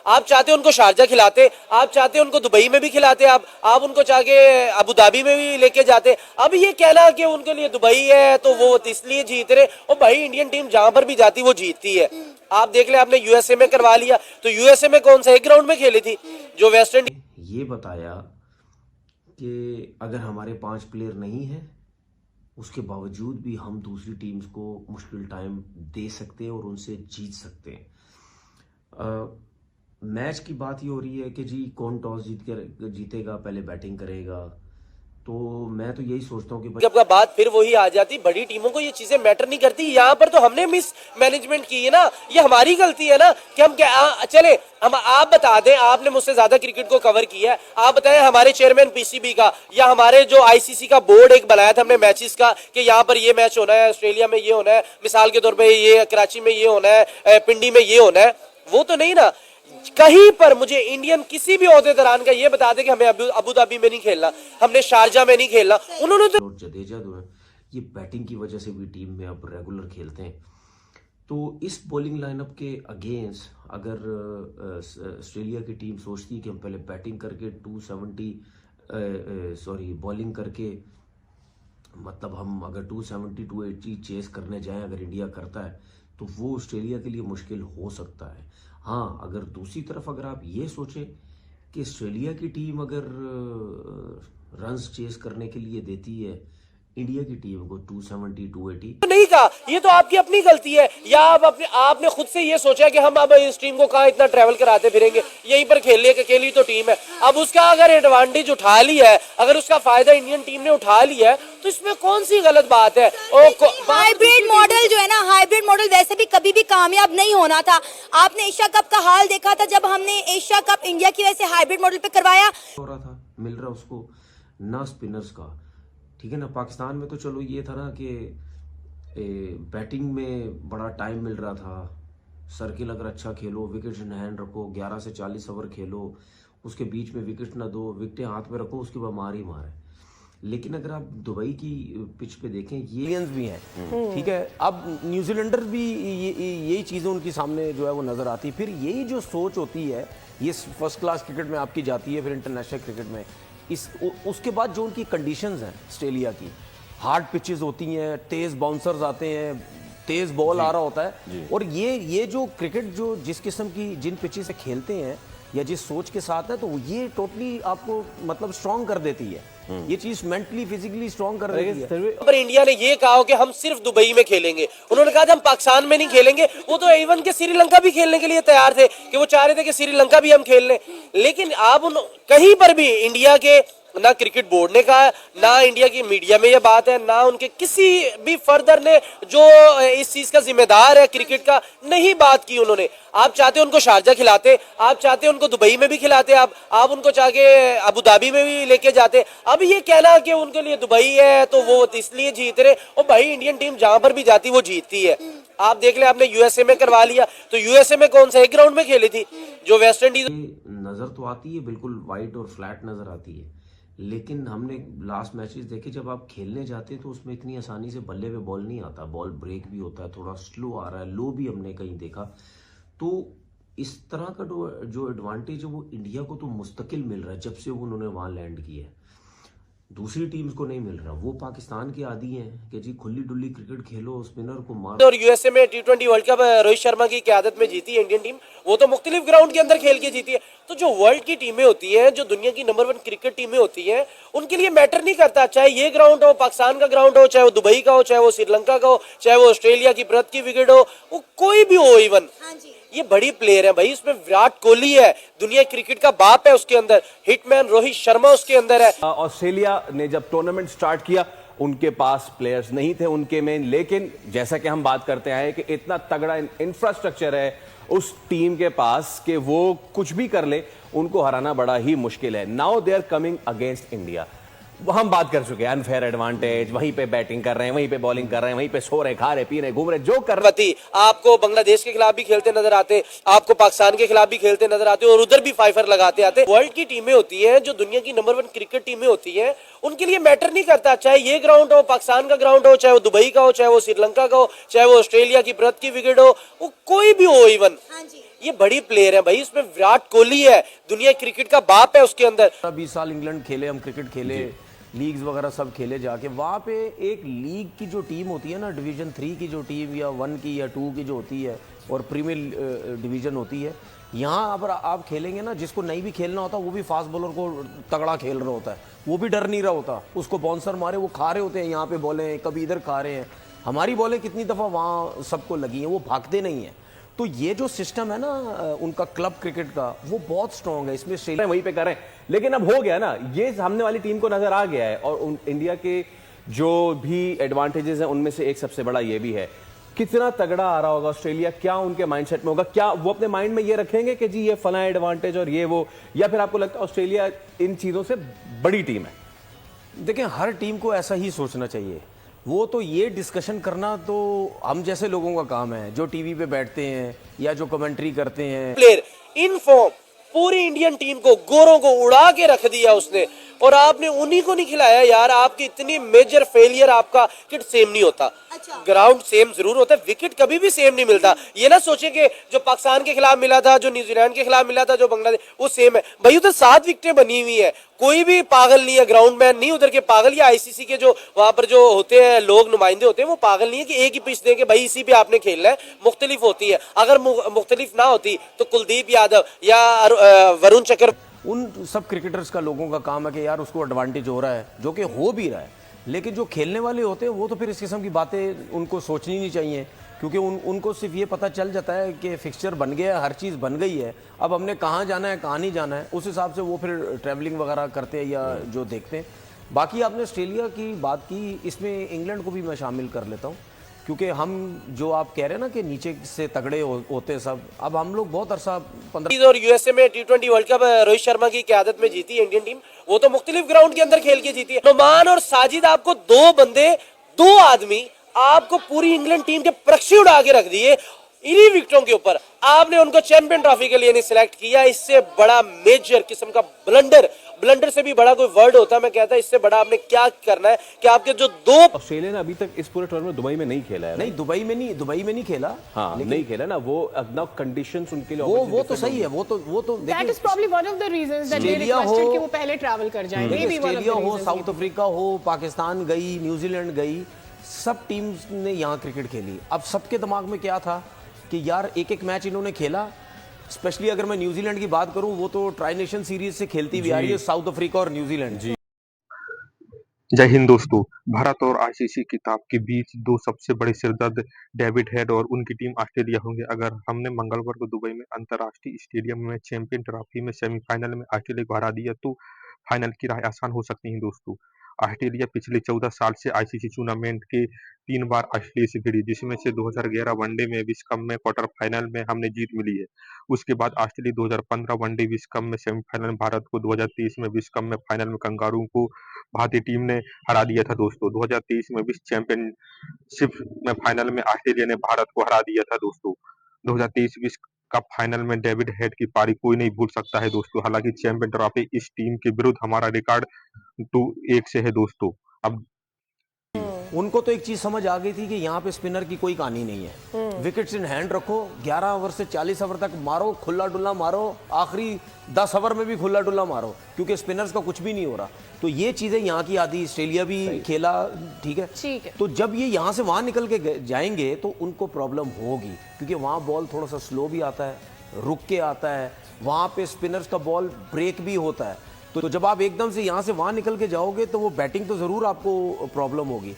आप चाहते उनको शारजा खिलाते, आप चाहते उनको दुबई में भी खिलाते, आप उनको चाह के अबू धाबी में भी लेके जाते। अब ये कहना कि उनके लिए दुबई है तो वो इसलिए जीत रहे, और भाई इंडियन टीम जहां पर भी जाती वो जीतती है। आप देख ले, आपने यूएसए में करवा लिया, तो यूएसए में कौन सा एक ग्राउंड में खेली थी जो वेस्ट इंडीज। ये बताया कि अगर हमारे 5 प्लेयर नहीं है उसके बावजूद भी हम दूसरी टीम्स को मुश्किल टाइम दे सकते हैं और उनसे जीत सकते हैं। मैच की बात ये हो रही है कि जी कौन टॉस जीतेगा, पहले बैटिंग करेगा। तो मैं तो यही सोचता हूँ कि जब बात फिर वही आ जाती, बड़ी टीमों को ये चीजें मैटर नहीं करती। यहाँ पर तो हमने मिस मैनेजमेंट की है ना, ये हमारी गलती है ना कि हम क्या चले। हम आप बता दें, आपने मुझसे ज्यादा क्रिकेट को कवर किया है, आप बताएं हमारे चेयरमैन पीसीबी का या हमारे जो आईसीसी का बोर्ड एक बनाया था हमने मैचेस का कि यहाँ पर ये मैच होना है, ऑस्ट्रेलिया में ये होना है, मिसाल के तौर पर ये कराची में ये होना है, पिंडी में ये होना है, वो तो नहीं ना। कहीं पर मुझे इंडियन किसी भी ओहदेदारान का ये बता दे कि हमें अबू धाबी में नहीं खेलना, हमने शारजा में नहीं खेलना। उन्होंने तो जडेजा जो है ये बैटिंग की वजह से भी टीम में अब रेगुलर खेलते हैं। तो इस बॉलिंग लाइनअप के अगेंस्ट अगर ऑस्ट्रेलिया की टीम सोचती है कि हम पहले बैटिंग करके 270 बॉलिंग करके, मतलब हम अगर 270 280 चेस करने जाएं, अगर इंडिया करता है तो वो ऑस्ट्रेलिया के लिए मुश्किल हो सकता है। हाँ, अगर दूसरी तरफ अगर आप ये सोचें कि ऑस्ट्रेलिया की टीम अगर रन्स चेस करने के लिए देती है इंडिया की टीम को 270 280, नहीं कहा, ये तो आपकी अपनी गलती है, या आपने खुद से ये सोचा कि हम अब इस टीम को कहाँ इतना ट्रैवल कराते फिरेंगे, यहीं पर खेलने के अकेली तो टीम है। अब उसका अगर एडवांटेज उठा लिया है, अगर उसका फायदा इंडियन टीम ने उठा लिया है, तो इसमें कौन सी गलत बात है। हाइब्रिड मॉडल जो है ना, हाइब्रिड मॉडल वैसे भी कभी भी कामयाब नहीं होना था। आपने एशिया कप का हाल देखा था, जब हमने एशिया कप इंडिया की वजह से हाइब्रिड मॉडल पे करवाया, हो रहा था मिल रहा उसको ना स्पिनर्स का, ठीक है ना। पाकिस्तान में तो चलो ये था ना कि बैटिंग में बड़ा टाइम मिल रहा था, सर्किल अगर अच्छा खेलो, विकेट इन हैंड रखो, 11 से 40 ओवर खेलो, उसके बीच में विकेट ना दो, विकेटें हाथ में रखो, उसके बाद मार ही मारे। लेकिन अगर आप दुबई की पिच पे देखें, ये इंडियंस भी हैं, ठीक है। अब न्यूजीलैंडर भी यही चीज़ें उनके सामने जो है वो नज़र आती है। फिर यही जो सोच होती है, ये फर्स्ट क्लास क्रिकेट में आपकी जाती है, फिर इंटरनेशनल क्रिकेट में उसके बाद जो उनकी कंडीशंस हैं ऑस्ट्रेलिया की, हार्ड पिचेस होती हैं, तेज़ बाउंसर्स आते हैं, तेज़ बॉल आ रहा होता है, और ये जो क्रिकेट जो जिस किस्म की जिन पिचेस से खेलते हैं या जिस सोच के साथ है, तो ये टोटली आपको मतलब स्ट्रॉन्ग कर देती है। ये चीज मेंटली फिजिकली स्ट्रॉन्ग कर रही है। पर इंडिया ने ये कहा कि हम सिर्फ दुबई में खेलेंगे, उन्होंने कहा था हम पाकिस्तान में नहीं खेलेंगे। वो तो इवन के श्रीलंका भी खेलने के लिए तैयार थे कि वो चाह रहे थे कि श्रीलंका भी हम खेल लें। लेकिन आप कहीं पर भी इंडिया के ना क्रिकेट बोर्ड ने कहा, ना इंडिया की मीडिया में ये बात है, ना उनके किसी भी फर्दर ने जो इस चीज का जिम्मेदार है क्रिकेट का, नहीं बात की उन्होंने। आप चाहते उनको शारजा खिलाते, आप चाहते उनको दुबई में भी खिलाते, आप उनको चाह के अबू धाबी में भी लेके जाते। अब ये कहना कि उनके लिए दुबई है तो वो इसलिए जीत रहे, और भाई इंडियन टीम जहां पर भी जाती वो जीतती है। आप देख ले, आपने यूएसए में करवा लिया, तो यूएसए में कौन सा एक ग्राउंड में खेली थी जो वेस्ट इंडीज। नजर तो आती है बिल्कुल वाइट और फ्लैट नजर आती है, लेकिन हमने लास्ट मैचेस देखे, जब आप खेलने जाते हैं तो उसमें इतनी आसानी से बल्ले पे बॉल नहीं आता, बॉल ब्रेक भी होता है, थोड़ा स्लो आ रहा है, लो भी हमने कहीं देखा। तो इस तरह का जो एडवांटेज है वो इंडिया को तो मुस्तकिल मिल रहा है जब से उन्होंने वहां लैंड किया है, दूसरी टीम्स को नहीं मिल रहा। वो पाकिस्तान के आदी हैं कि जी खुली डुल्ली क्रिकेट खेलो, स्पिनर को मारो। और यूएसए में T20 world cup Rohit Sharma की क़यादत में जीती है इंडियन टीम, वो तो मुख्तलिफ ग्राउंड के अंदर खेल के जीती है। तो जो वर्ल्ड की टीमें होती हैं, जो दुनिया की नंबर 1 क्रिकेट टीमें होती हैं, उनके लिए मैटर नहीं करता चाहे ये ग्राउंड हो, पाकिस्तान का ग्राउंड हो, चाहे वो दुबई का हो, चाहे वो श्रीलंका का हो, चाहे वो ऑस्ट्रेलिया की ब्रथ की विकेट हो, वो कोई भी हो। इवन ये बड़ी प्लेयर है भाई, उसमें विराट कोहली है, दुनिया क्रिकेट का बाप है, उसके अंदर हिटमैन रोहित शर्मा उसके अंदर है। ऑस्ट्रेलिया ने जब टूर्नामेंट स्टार्ट किया उनके पास प्लेयर्स नहीं थे उनके में, लेकिन जैसा कि हम बात करते आए कि इतना तगड़ा इंफ्रास्ट्रक्चर है उस टीम के पास कि वो कुछ भी कर ले, उनको हराना बड़ा ही मुश्किल है। Now they are coming against India, हम बात कर चुके हैं अनफेयर एडवांटेज, वहीं पे बैटिंग कर रहे हैं, वहीं पे बॉलिंग कर रहे हैं, वहीं पे सो रहे, खा रहे, पी रहे, घूम रहे, जो कर रहे। आपको बांग्लादेश के खिलाफ भी खेलते नजर आते, आपको पाकिस्तान के खिलाफ भी खेलते नजर आते, और उधर भी फाइफर लगाते आते। वर्ल्ड की टीमें होती हैं, जो दुनिया की नंबर 1 क्रिकेट टीमें होती हैं, उनके लिए मैटर नहीं करता चाहे ये ग्राउंड हो, पाकिस्तान का ग्राउंड हो, चाहे वो दुबई का हो, चाहे वो श्रीलंका का हो, चाहे वो ऑस्ट्रेलिया की ब्रथ की विकेट हो, वो कोई भी हो। इवन ये बड़ी प्लेयर है भाई, उसमें विराट कोहली है, दुनिया क्रिकेट का बाप है उसके अंदर। 20 साल इंग्लैंड खेले, हम क्रिकेट खेले, लीग्स वगैरह सब खेले जाके। वहाँ पे एक लीग की जो टीम होती है ना, डिवीजन 3 की जो टीम या 1 की या 2 की जो होती है, और प्रीमियर डिवीजन होती है, यहाँ पर आप खेलेंगे ना, जिसको नहीं भी खेलना होता वो भी फास्ट बॉलर को तगड़ा खेल रहा होता है, वो भी डर नहीं रहा होता, उसको बाउंसर मारे वो खा रहे होते हैं, यहाँ पे बॉलें कभी इधर खा रहे हैं। हमारी बॉलें कितनी दफ़ा वहाँ सबको लगी हैं, वो भागते नहीं हैं। तो ये जो सिस्टम है ना उनका क्लब क्रिकेट का, वो बहुत स्ट्रॉन्ग है। इसमें ऑस्ट्रेलिया वहीं पे कर रहे हैं, लेकिन अब हो गया ना, ये सामने वाली टीम को नजर आ गया है। और इंडिया के जो भी एडवांटेजेस हैं उनमें से एक सबसे बड़ा ये भी है, कितना तगड़ा आ रहा होगा ऑस्ट्रेलिया, क्या उनके माइंडसेट में होगा, क्या वो अपने माइंड में ये रखेंगे कि जी ये फला एडवांटेज और ये वो, या फिर आपको लगता है ऑस्ट्रेलिया इन चीजों से बड़ी टीम है? देखें, हर टीम को ऐसा ही सोचना चाहिए। वो तो ये डिस्कशन करना तो हम जैसे लोगों का काम है, जो टीवी पे बैठते हैं या जो कमेंट्री करते हैं। प्लेयर इन फॉर्म, पूरी इंडियन टीम को, गोरों को उड़ा के रख दिया उसने, और आपने उन्हीं को नहीं खिलाया यार। आपकी इतनी मेजर फेलियर, आपका विकेट सेम नहीं होता। अच्छा। ग्राउंड सेम जरूर होता है, विकेट कभी भी सेम नहीं मिलता। ये ना सोचे कि जो पाकिस्तान के खिलाफ मिला था, जो न्यूजीलैंड के खिलाफ मिला था, जो बांग्लादेश, वो सेम है भाई। उधर 7 विकेटें बनी हुई है, कोई भी पागल नहीं है, ग्राउंड मैन नहीं उधर के पागल, या आईसीसी के जो वहां पर जो होते हैं लोग, नुमाइंदे होते हैं, वो पागल नहीं है कि एक ही पिच देंगे भाई इसी पे आपने खेलना है। मुख्तलिफ होती है, अगर मुख्तलिफ ना होती तो कुलदीप यादव या वरुण चक्र, उन सब क्रिकेटर्स का, लोगों का काम है कि यार उसको एडवांटेज हो रहा है, जो कि हो भी रहा है। लेकिन जो खेलने वाले होते हैं वो तो फिर इस किस्म की बातें उनको सोचनी नहीं चाहिए, क्योंकि उनको सिर्फ ये पता चल जाता है कि फिक्सचर बन गया है, हर चीज़ बन गई है, अब हमने कहाँ जाना है कहाँ नहीं जाना है, उस हिसाब से वो फिर ट्रैवलिंग वगैरह करते हैं या जो देखते हैं। बाकी आपने ऑस्ट्रेलिया की बात की, इसमें इंग्लैंड को भी मैं शामिल कर लेता हूँ, क्योंकि हम जो आप कह रहे हैं ना कि नीचे से तगड़े होते हैं सब, अब हम लोग बहुत अरसा 15 और यूएसए में T20 world cup Rohit Sharma की क़यादत में जीती है इंडियन टीम, वो तो मुख्तलिफ ग्राउंड के अंदर खेल के जीती है। नुमान और साजिद, आपको 2 बंदे, 2 आदमी आपको पूरी इंग्लैंड टीम के प्रक्षी उड़ा के रख दिए इन्हीं विकेटों के ऊपर। आपने उनको चैंपियन ट्रॉफी के लिए नहीं सिलेक्ट किया। इससे बड़ा मेजर किस्म का ब्लंडर से भी बड़ा कोई वर्ड होता, मैं कहता इससे बड़ा आपने क्या करना है कि आपके जो 2 ऑस्ट्रेलिया ने अभी तक इस पूरे टूर्नामेंट में दुबई में नहीं खेला है। नहीं, दुबई में नहीं खेला। हाँ, नहीं खेला ना, वो अब कंडीशंस उनके लिए वो तो सही है, वो तो That is probably one of the reasons that they Australia requested कि वो पहले ट्रैवल कर जाएं। देखिए, Maybe one of the Australia हो, reasons साउथ अफ्रीका हो, पाकिस्तान गई, न्यूजीलैंड गई, सब टीम्स ने यहाँ क्रिकेट खेली। अब सबके दिमाग में क्या था कि यार एक मैच इन्होंने खेला, स्पेशली अगर मैं न्यूजीलैंड की बात करूं, वो तो ट्राई नेशन सीरीज से खेलती भी आ रही है, साउथ अफ्रीका और न्यूजीलैंड। जय हिंद दोस्तों। भारत और आईसीसी खिताब के बीच 2 सबसे बड़े सिरदर्द डेविड हेड और उनकी टीम ऑस्ट्रेलिया होंगे। अगर हमने मंगलवार को दुबई में अंतर्राष्ट्रीय स्टेडियम में चैंपियन ट्रॉफी में सेमीफाइनल में ऑस्ट्रेलिया को हरा दिया तो फाइनल की राह आसान हो सकती है दोस्तों। ऑस्ट्रेलिया पिछले 14 साल से आईसीसी टूर्नामेंट के 3 बार ऑस्ट्रेलिया से भिड़ी, जिसमें से 2011 वनडे में विश्व कप में क्वार्टर फाइनल में हमने जीत मिली है। उसके बाद ऑस्ट्रेलिया 2015 वनडे विश्व कप में सेमीफाइनल में भारत को, 2023 में विश्व कप में फाइनल में कंगारू को भारतीय टीम ने हरा दिया था दोस्तों। 2023 में विश्व चैंपियनशिप में फाइनल में ऑस्ट्रेलिया ने भारत को हरा दिया था दोस्तों। 2023 विश्व कप फाइनल में डेविड हेड की पारी कोई नहीं भूल सकता है दोस्तों। हालांकि चैंपियन ट्रॉफी इस टीम के विरुद्ध हमारा रिकॉर्ड 2-1 से है दोस्तों। अब उनको तो एक चीज समझ आ गई थी कि यहाँ पे स्पिनर की कोई कहानी नहीं है, विकेट्स इन हैंड रखो, 11 ओवर से 40 ओवर तक मारो, खुला डुल्ला मारो, आखिरी 10 ओवर में भी खुला डुल्ला मारो, क्योंकि स्पिनर्स का कुछ भी नहीं हो रहा। तो ये चीजें यहाँ की आदि, ऑस्ट्रेलिया भी खेला, ठीक है। तो जब ये यहाँ से वहां निकल के जाएंगे तो उनको प्रॉब्लम होगी, क्योंकि वहां बॉल थोड़ा सा स्लो भी आता है, रुक के आता है, वहां पे स्पिनर्स का बॉल ब्रेक भी होता है। तो जब आप एकदम से यहाँ से वहां निकल के जाओगे तो वो बैटिंग तो जरूर आपको प्रॉब्लम होगी।